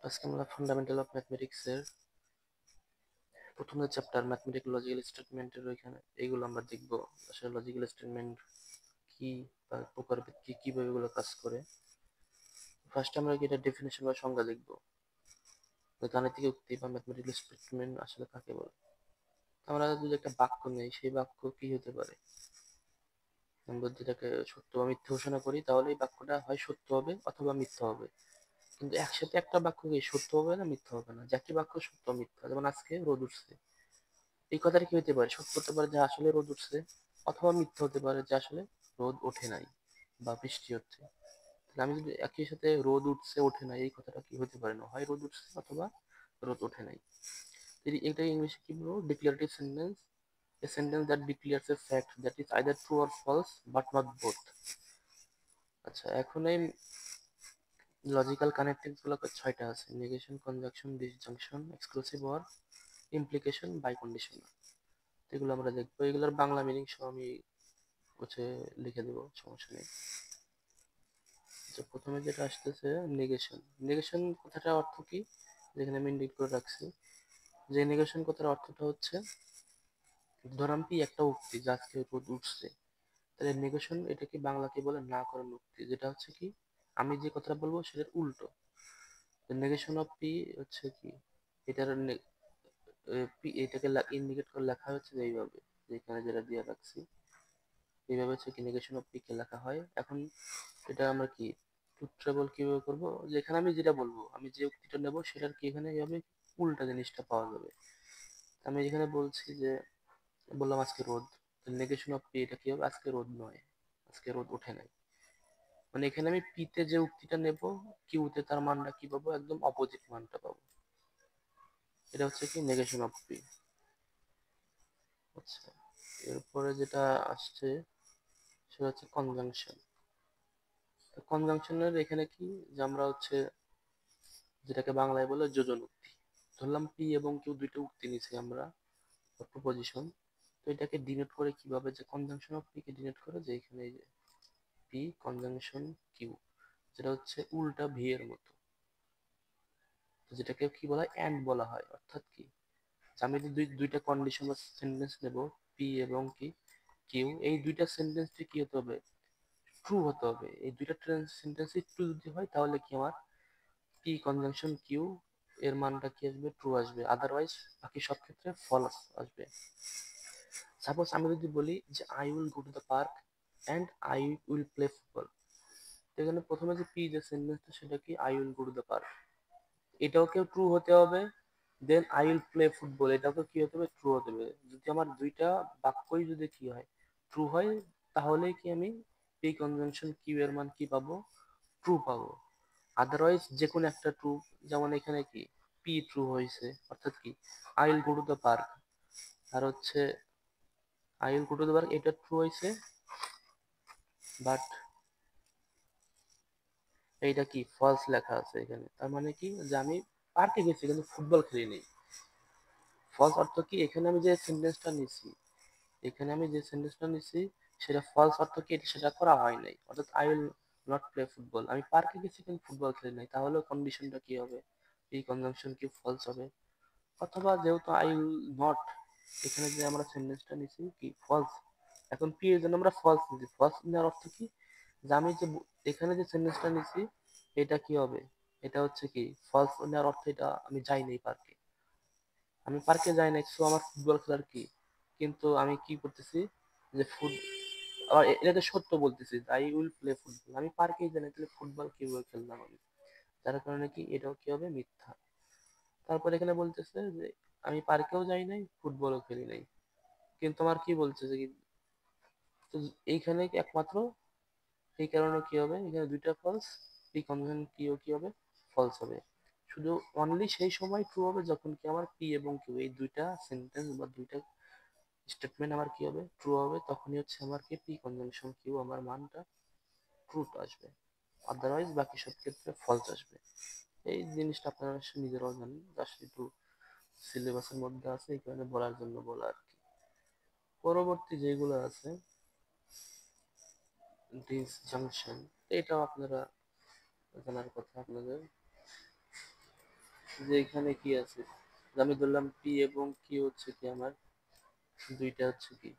আজকে আমরা fundamental of ম্যাথমেটিক্সের প্রথম যে চ্যাপ্টার ম্যাথমেটিক্যাল লজিক্যাল স্টেটমেন্টের ওইখানে এইগুলো আমরা দেখব। আসলে লজিক্যাল স্টেটমেন্ট কি বা প্রকারভেদ কি, কিভাবে এগুলো কাজ করে। ফার্স্ট আমরা কি এটা ডেফিনেশন বা সংজ্ঞা দেখব, গাণিতিক উক্তি বা ম্যাথমেটিক্যাল স্টেটমেন্ট আসলে কাকে বলে। আমরা যদি একটা বাক্য নেই, সেই বাক্য কি হতে পারে, আমরা যদি এটাকে সত্য বা মিথ্যা ঘোষণা করি তাহলে এই বাক্যটা হয় সত্য হবে অথবা মিথ্যা হবে। কিন্তু একসাথে একটা বাক্য কি সত্য হবে না মিথ্যা হবে না, যে একই বাক্য সত্য মিথ্যা। যেমন আজকে রোদ উঠছে, এই কথাটা কি হতে পারে, সত্য হতে পারে যে আসলে রোদ উঠছে, অথবা মিথ্যা হতে পারে যে আসলে রোদ ওঠে নাই বা বৃষ্টি হচ্ছে। তাহলে আমি যদি একই সাথে রোদ উঠছে ওঠে নাই, এই কথাটা কি হতে পারে না, হয় রোদ উঠছে অথবা রোদ ওঠে নাই। এটা ইংলিশে কি বলবো, declarative sentence, a sentence that declares a fact that is either true or false but not both. আচ্ছা, এখন এই লজিক্যাল কানেক্টিভ গুলো ছয়টা আছে: negation, conjunction, disjunction, exclusive or, implication, biconditional. এগুলো আমরা দেখবো, এগুলোর বাংলা মিনিং সহ আমি হচ্ছে লিখে দেবো, সমস্যা নেই। তো প্রথমে যেটা আসতেছে নেগেশন। নেগেশন কথাটার অর্থ কি, যেখানে আমি ইন্ডিকেট করে রাখছি, যে নেগেশন কথার অর্থটা হচ্ছে, ধরাম কি একটা উক্তি যে আজকে রোদ উঠছে, তাহলে নেগেশন এটাকে বাংলাকে বলে না করার উক্তি, যেটা হচ্ছে কি আমি যে কথাটা বলবো সেটার উল্টো। নেগেশন অফ পি হচ্ছে কি, এটার পি এটাকে ইন্ডিকেট করে লেখা হচ্ছে এইভাবে, যেখানে যেটা দিয়ে রাখছি এইভাবে হচ্ছে কি নেগেশন অফ পি কে লেখা হয়। এখন এটা আমরা কি ট্রুথ টেবল কিভাবে করবো, যেখানে আমি যেটা বলবো, আমি যে উক্তিটা নেবো সেটার কি এখানে এইভাবে উল্টা জিনিসটা পাওয়া যাবে। আমি যেখানে বলছি যে, বললাম আজকে রোদ, নেগেশন অফ পি এটা কি হবে, আজকে রোদ নয়, আজকে রোদ ওঠে নাই। মানে এখানে আমি পিতে যে উক্তিটা নেব, কিউতে তার মানটা কি পাবো, একদম অপোজিট মানটা পাবো। এটা হচ্ছে কি নেগেশন অফ পি। আচ্ছা, এরপরে যেটা আসছে সেটা হচ্ছে কনজাংশন। কনজাংশনের এখানে কি, যে আমরা হচ্ছে যেটাকে বাংলায় বলে যোজন উক্তি। ধরলাম পি এবং কিউ দুইটা উক্তি নিছি আমরা, প্রপোজিশন। তো এটাকে ডিনোট করে কিভাবে, যে conjunction of P K denote করে যে এখানে এই যে পি কনজাংশন কিউ, যেটা হচ্ছে উল্টা ভি এর মতো, যেটাকে কি বলা হয়, এন্ড বলা হয়। অর্থাৎ কি, আমি যদি দুইটা কন্ডিশন বা সেন্টেন্স নেব, পি এবং কি কিউ, এই দুইটা সেন্টেন্সটি কি হতে হবে, ট্রু হতে হবে। এই দুইটা সেন্টেন্সই ট্রু যদি হয় তাহলে কি আমার পি কনজাংশন কিউ এর মানটা কি আসবে, ট্রু আসবে। আদারওয়াইজ বাকি সব ক্ষেত্রে ফলস আসবে। সাপোজ আমি যদি বলি যে I will go to the park and I will play football, এখানে প্রথমে যে পি যে সেন্টেন্সটা সেটা কি I will go to the park, এটাও কেউ ট্রু হতে হবে। Then I will play football, এটাকে কি হতে হবে, ট্রু হতে হবে। যদি আমার দুইটা বাক্যই যদি কি হয়, ট্রু হয়, তাহলে কি আমি পি কনজাংশন কিউ এর মান কি পাবো, ট্রু পাবো। আদারওয়াইজ যে কোনো একটা ট্রু, যেমন এখানে কি পি ট্রু হয়েছে, অর্থাৎ কি I will go to the park, আর হচ্ছে I will go to the park এটা ট্রু হয়েছে, বাট এইটা কি ফলস লেখা আছে এখানে। তার মানে কি, যে আমি পার্কে গেছি কিন্তু ফুটবল খেলিনি। ফলস অর্থ কি, এখানে আমি যে সেন্টেন্সটা নিছি, এখানে আমি যে সেন্টেন্সটা নিছি সেটা ফলস অর্থ কি, সেটা করা হয় নাই। অর্থাৎ I will not play football, আমি পার্কে গেছি কিন্তু ফুটবল খেলি নাই, তাহলে কন্ডিশনটা কি হবে, এই কনজাংশন কি ফলস হবে। অথবা যেহেতু আই উইল নট, এখানে যে আমরা সেন্টেন্সটা নিছি কি ফলস, এখন পি এর জন্য আমরা ফলস নিছি। ফলস নেওয়ার অর্থ কি, যে আমি যে এখানে যে সেন্টেন্সটা নিছি এটা কি হবে, এটা হচ্ছে কি ফলস নেওয়ার অর্থ এটা আমি যাই নাই পার্কে, আমি পার্কে যাই নাই, সো আমার ফুটবল খেলার কি। কিন্তু আমি কি করতেছি, যে আবার এটাকে সত্য বলতেছি, আই উইল প্লে ফুটবল, আমি পার্কেই যাই নাই, তাহলে ফুটবল কিভাবে খেললাম আমি, যার কারণে কি এটাও কি হবে, মিথ্যা। তারপর এখানে বলতেছে যে আমি পার্কেও যাই নাই ফুটবলও খেলি নাই, কিন্তু আমার কি বলছে যে তো এইখানে একমাত্র এই কারণে কি হবে, এখানে দুইটা ফলস, এই কনভেনশন কিও কি হবে, ফলস হবে। শুধু অনলি সেই সময় ট্রু হবে যখন কি আমার পি এবং কিউ এই দুইটা সেন্টেন্স বা দুইটা স্টেটমেন্ট আমার কি হবে, ট্রু হবে। তখনই হচ্ছে আমার কি পি কনজাংশন কিউ আমার মানটা ট্রু আসবে। আদারওয়াইজ বাকি সব ক্ষেত্রে ফলস আসবে। এই জিনিসটা আপনারা নিজেরাও জানেন, জাস্ট একটু সিলেবাসের মধ্যে আছে এই কারণে বলার জন্য বলা আর কি। পরবর্তী যেগুলো আছে ডিসজাংশন, এটাও আপনারা জানার কথা আপনাদের। যে এখানে কি আছে, আমি ধরলাম পি এবং কিউ হচ্ছে কি আমার দুইটা হচ্ছে কি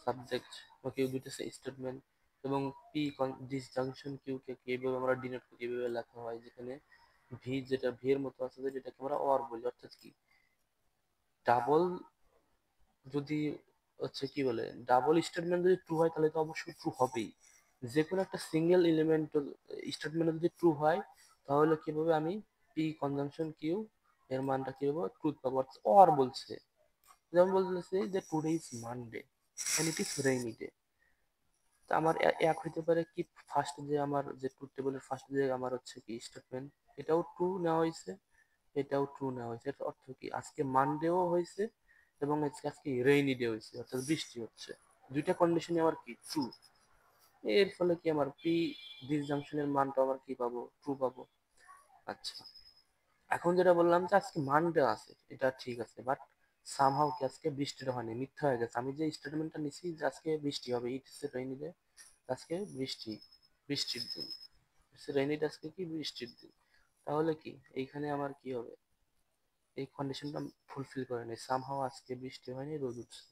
সাবজেক্ট বা কিউ দুইটা স্টেটমেন্ট, এবং পি ডিসজাংশন কিউ কে এইভাবে আমরা ডিনোট করি, এইভাবে লেখা হয়, যেখানে ভি যেটা ভি এর মতো আছে যেটাকে আমরা অর বলি, অর্থাৎ কি ডাবল যদি হচ্ছে কি বলে ডাবল স্টেটমেন্ট যদি ট্রু হয় তাহলে তো অবশ্যই ট্রু হবেই। যে কোনো একটা সিঙ্গেল এলিমেন্ট স্টেটমেন্ট যদি ট্রু হয় তাহলে কিভাবে আমি পি কনজাংশন কিউ এর মানটা কি পাবো, ট্রুথ পাবো। অর বলছে, যেমন বলতেছে যে today is Monday and it is rainy day. তা আমার এক হইতে পারে কি ফার্স্ট যে আমার যে ট্রুথ টেবিলের ফার্স্ট যে আমার হচ্ছে কি স্টেটমেন্ট, এটাও ট্রু নেওয়া হয়েছে, এটাও ট্রু নেওয়া হয়েছে। এর অর্থ কি আজকে মানডেও হয়েছে এবং আজকে রেইনি ডে হয়েছে, অর্থাৎ বৃষ্টি হচ্ছে। দুইটা কন্ডিশনে আমার কি ট্রু। এর ফলে কি আমার পি ডিসজাংশনের মানটা আমার কি পাবো, ট্রু পাবো। আচ্ছা, এখন যেটা বললাম যে আজকে মানডে আছে, এটা ঠিক আছে, বাট সামহাউ কি আজকে বৃষ্টিটা হয়নি, মিথ্যা হয়ে গেছে। আমি যে স্টেটমেন্টটা নিছি যে আজকে বৃষ্টি হবে, ইট ইজ রেইনি ডে, আজকে বৃষ্টি, বৃষ্টির দিন, রেইনি ডে আজকে কি বৃষ্টির দিন, তাহলে কি এইখানে আমার কি হবে, এই কন্ডিশনটা ফুলফিল করে নাই, সামহাও আজকে বৃষ্টি হয়নি, রোদ উঠছে।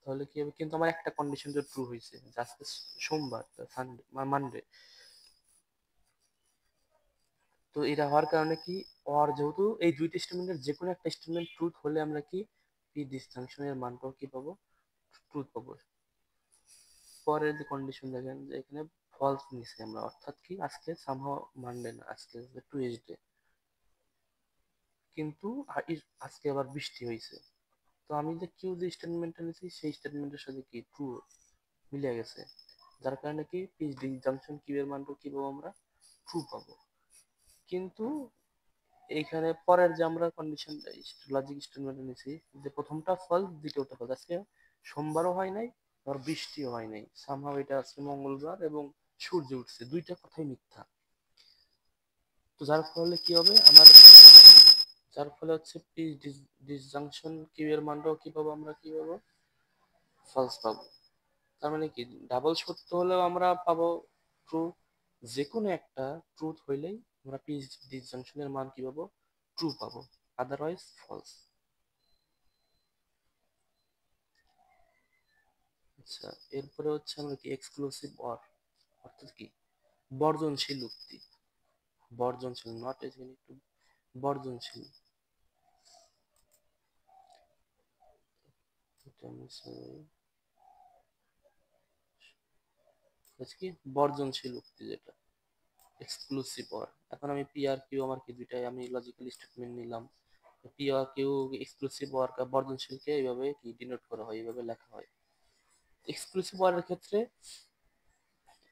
তাহলে কি হবে, কিন্তু আমার একটা কন্ডিশন তো ট্রু হয়েছে যে আজকে সোমবার, সানডে, মানডে। তো এটা হওয়ার কারণে কি, অর যেহেতু এই দুইটা স্টেটমেন্টের যে কোনো একটা স্টেটমেন্ট ট্রুথ হলে আমরা কি পি ডিসজাংশনের মানটাও কি পাবো, ট্রুথ পাবো। পরের যে কন্ডিশন দেখেন যে এখানে ফলস নিছি আমরা, অর্থাৎ কি আজকে সামহাও মানডে না, আজকে টুইসডে, কিন্তু আজকে আবার বৃষ্টি হয়েছে। তো আমি যে কিউ যে স্টেটমেন্টটা নিয়েছি সেই স্টেটমেন্টের সাথে কি ট্রু মিলে গেছে, যার কারণে কি পি ডিসজাংশন কিউ এর মানটাও কি পাবো আমরা, ট্রু পাবো। কিন্তু এইখানে পরের যে আমরা কন্ডিশন লজিক স্টেটমেন্ট নিয়েছি, যে প্রথমটা ফলস দ্বিতীয়টা ফলস, আজকে সোমবারও হয় নাই আর বৃষ্টিও হয় নাই, সামহাও এটা আজকে মঙ্গলবার এবং সূর্য উঠছে, দুইটা কথাই মিথ্যা। তো যার ফলে কি হবে আমার, যার ফলে হচ্ছে পি ডিসজাংশন কিউ এর মানটাও কি পাবো আমরা, কি পাবো, ফলস পাবো। তার মানে কি ডাবল সত্য হলেও আমরা পাবো ট্রু, যে কোনো একটা ট্রুথ হইলেই আমরা পি ডিসজাংশনের মান কি পাবো, ট্রু পাবো, আদারওয়াইজ ফলস। আচ্ছা, এরপরে হচ্ছে আমরা কি এক্সক্লুসিভ অর, অর্থাৎ কি বর্জনশীল উক্তি, বর্জনশীল নট একটু বর্জনশীল, এটা হচ্ছে কি বর্জনশীল উক্তি যেটা এক্সক্লুসিভ অর। এখন আমি পি আর কিউ আমার কি দুইটাই আমি লজিক্যাল স্টেটমেন্ট নিলাম, পি আর কিউ এক্সক্লুসিভ অর বর্জনশীলকে এইভাবে কি ডিনোট করা হয়, এইভাবে লেখা হয়। এক্সক্লুসিভ অরের ক্ষেত্রে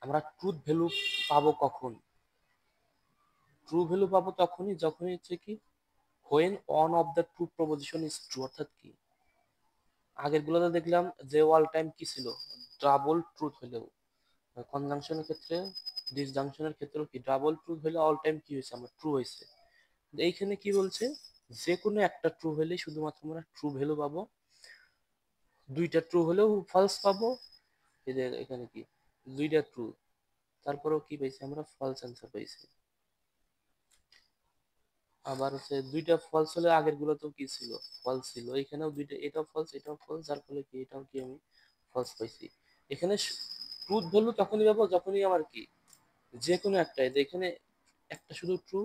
আমরা ট্রুথ ভ্যালু পাবো কখন, ট্রু ভ্যালু পাবো তখনই যখনই হচ্ছে কি when one of the two proposition is true, অর্থাৎ কি আগের গুলোতে দেখলাম যে অল টাইম কি ছিল, ডাবল ট্রুথ হলেও, কনজাংশনের ক্ষেত্রে ডিসজাংশনের ক্ষেত্রেও কি ডাবল ট্রুথ হলে অল টাইম কি হয়েছে আমার ট্রু হয়েছে। এইখানে কি বলছে, যে কোনো একটা ট্রু হলে শুধুমাত্র আমরা ট্রু ভ্যালু পাবো, দুইটা ট্রু হলেও ফলস পাবো। এই যে এখানে কি দুইটা ট্রু, তারপরেও কি পাইছি আমরা, ফলস অ্যান্সার পাইছি। আবার হচ্ছে দুইটা ফলস হলে আগের গুলো তো কি ছিল, ফলস ছিল, এখানেও দুইটা, এটাও ফলস এটাও ফলস, যার ফলে কি এটাও কি আমি ফলস পাইছি। এখানে ট্রুথ ভ্যালু তখনই পাবো যখনই আমার কি যে কোনো একটা, এখানে একটা শুধু ট্রু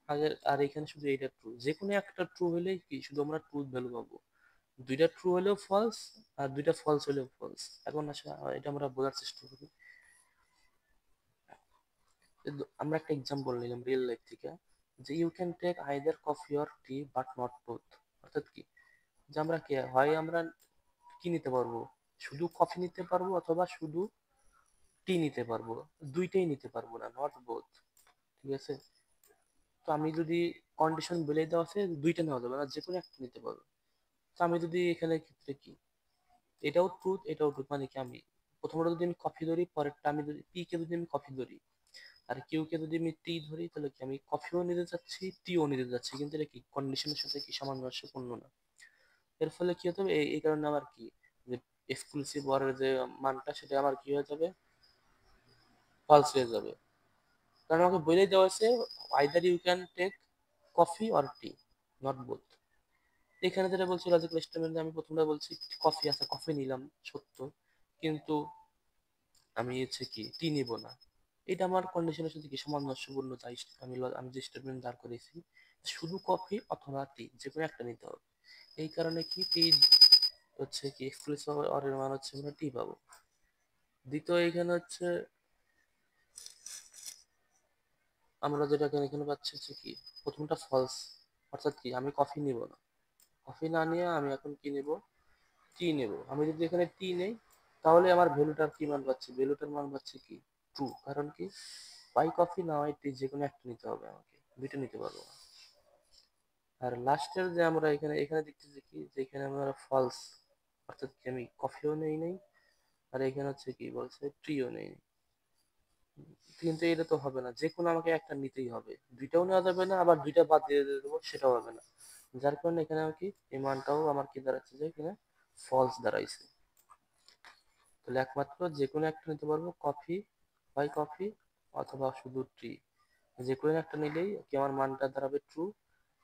আগের, আর এখানে শুধু এইটা ট্রু, যে কোনো একটা ট্রু হলেই কি শুধু আমরা ট্রুথ ভ্যালু পাবো, দুইটা ট্রু হলেও ফলস আর দুইটা ফলস হলেও ফলস। এখন আসলে এটা আমরা বোঝার চেষ্টা করি। আমরা একটা এক্সাম্পল নিলাম রিয়েল লাইফ থেকে, যে you can take either coffee or tea but not both, অর্থাৎ কি যে আমরা কি হয় আমরা কি নিতে পারবো, শুধু কফি নিতে পারবো অথবা শুধু টি নিতে পারবো, দুইটাই নিতে পারবো না, নট বোথ। ঠিক আছে, তো আমি যদি কন্ডিশন বলে দেওয়া আছে দুইটা নেওয়া যাবে না, যে কোনো একটা নিতে পারবো। তো আমি যদি এখানে ক্ষেত্রে কি এটাও ট্রুথ এটাও ট্রুথ, মানে কি আমি প্রথমটা যদি আমি কফি ধরি, পরেরটা আমি যদি পি কে যদি আমি কফি ধরি আর কিউ কে যদি আমি টি ধরি, তাহলে কি আমি কফিও নিতে যাচ্ছি টিও নিতে যাচ্ছি, কিন্তু এটা কি কন্ডিশনের সাথে কি সামঞ্জস্যপূর্ণ না। এর ফলে কি হতে হবে, এই কারণে আমার কি যে এক্সক্লুসিভ ওয়ারের যে মানটা সেটা আমার কি হয়ে যাবে, ফলস হয়ে যাবে। কারণ আমাকে বলেই দেওয়া আছে either you can take coffee or tea, not both. এখানে যেটা বলছি লজিক্যাল স্টেটমেন্টে আমি প্রথমটা বলছি কফি আছে, কফি নিলাম সত্য, কিন্তু আমি হচ্ছে কি টি নিব না। এটা আমার কন্ডিশনের সাথে কি সামঞ্জস্যপূর্ণ, তাই আমি যে স্টেটমেন্ট দাঁড় করেছি শুধু কফি অথবা টি যে কোনো একটা নিতে হবে। এই কারণে কি টি হচ্ছে কি এক্সক্লুসিভ অর এর মান হচ্ছে আমরা টি পাবো। দ্বিতীয় এখানে হচ্ছে আমরা যেটা এখানে এখানে পাচ্ছি হচ্ছে কি প্রথমটা ফলস, অর্থাৎ কি আমি কফি নিব না। কফি না নিয়ে আমি এখন কি নেব, টি নেব। আমি যদি এখানে টি নেই তাহলে আমার ভ্যালুটার কি মান পাচ্ছি, ভ্যালুটার মান পাচ্ছি কি ট্রু। কারণ কি বাই কফি না হয় টি যে কোনো একটা নিতে হবে, আমাকে দুইটা নিতে পারবো না। আর লাস্টের যে আমরা এখানে এখানে দেখতেছি কি যে এখানে আমরা ফলস, অর্থাৎ কি আমি কফিও নেই নেই, আর এখানে হচ্ছে কি বলছে ট্রিও নেই। কিন্তু এটা তো হবে না, যে কোনো আমাকে একটা নিতেই হবে, দুইটাও নেওয়া যাবে না আবার দুইটা বাদ দিয়ে দেবো সেটাও হবে না। যার কারণে এখানে আমি কি এই মানটাও আমার কি দাঁড়াচ্ছে যে এখানে ফলস দাঁড়াইছে। তাহলে একমাত্র যে কোনো একটা নিতে পারবো, কফি বাই কফি অথবা শুধু টি, যে কোনো একটা নিলেই কি আমার মানটা দাঁড়াবে ট্রু।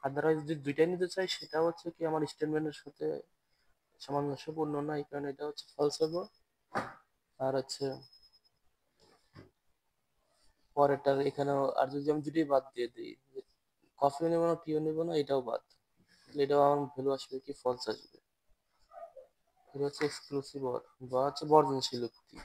আদারওয়াইজ যদি দুইটাই নিতে চাই সেটা হচ্ছে কি আমার স্টেটমেন্টের সাথে সামঞ্জস্যপূর্ণ না, এই কারণে এটা হচ্ছে ফলস হবে। আর হচ্ছে পরেরটা এখানেও, আর যদি আমি দুটোই বাদ দিয়ে দিই, কফিও নেবো না টিও নেবো না, এটাও বাদ, তাহলে এটাও আমার ভ্যালু আসবে কি ফলস আসবে। এটা হচ্ছে এক্সক্লুসিভ অর বা হচ্ছে বর্জনশীল উক্তি।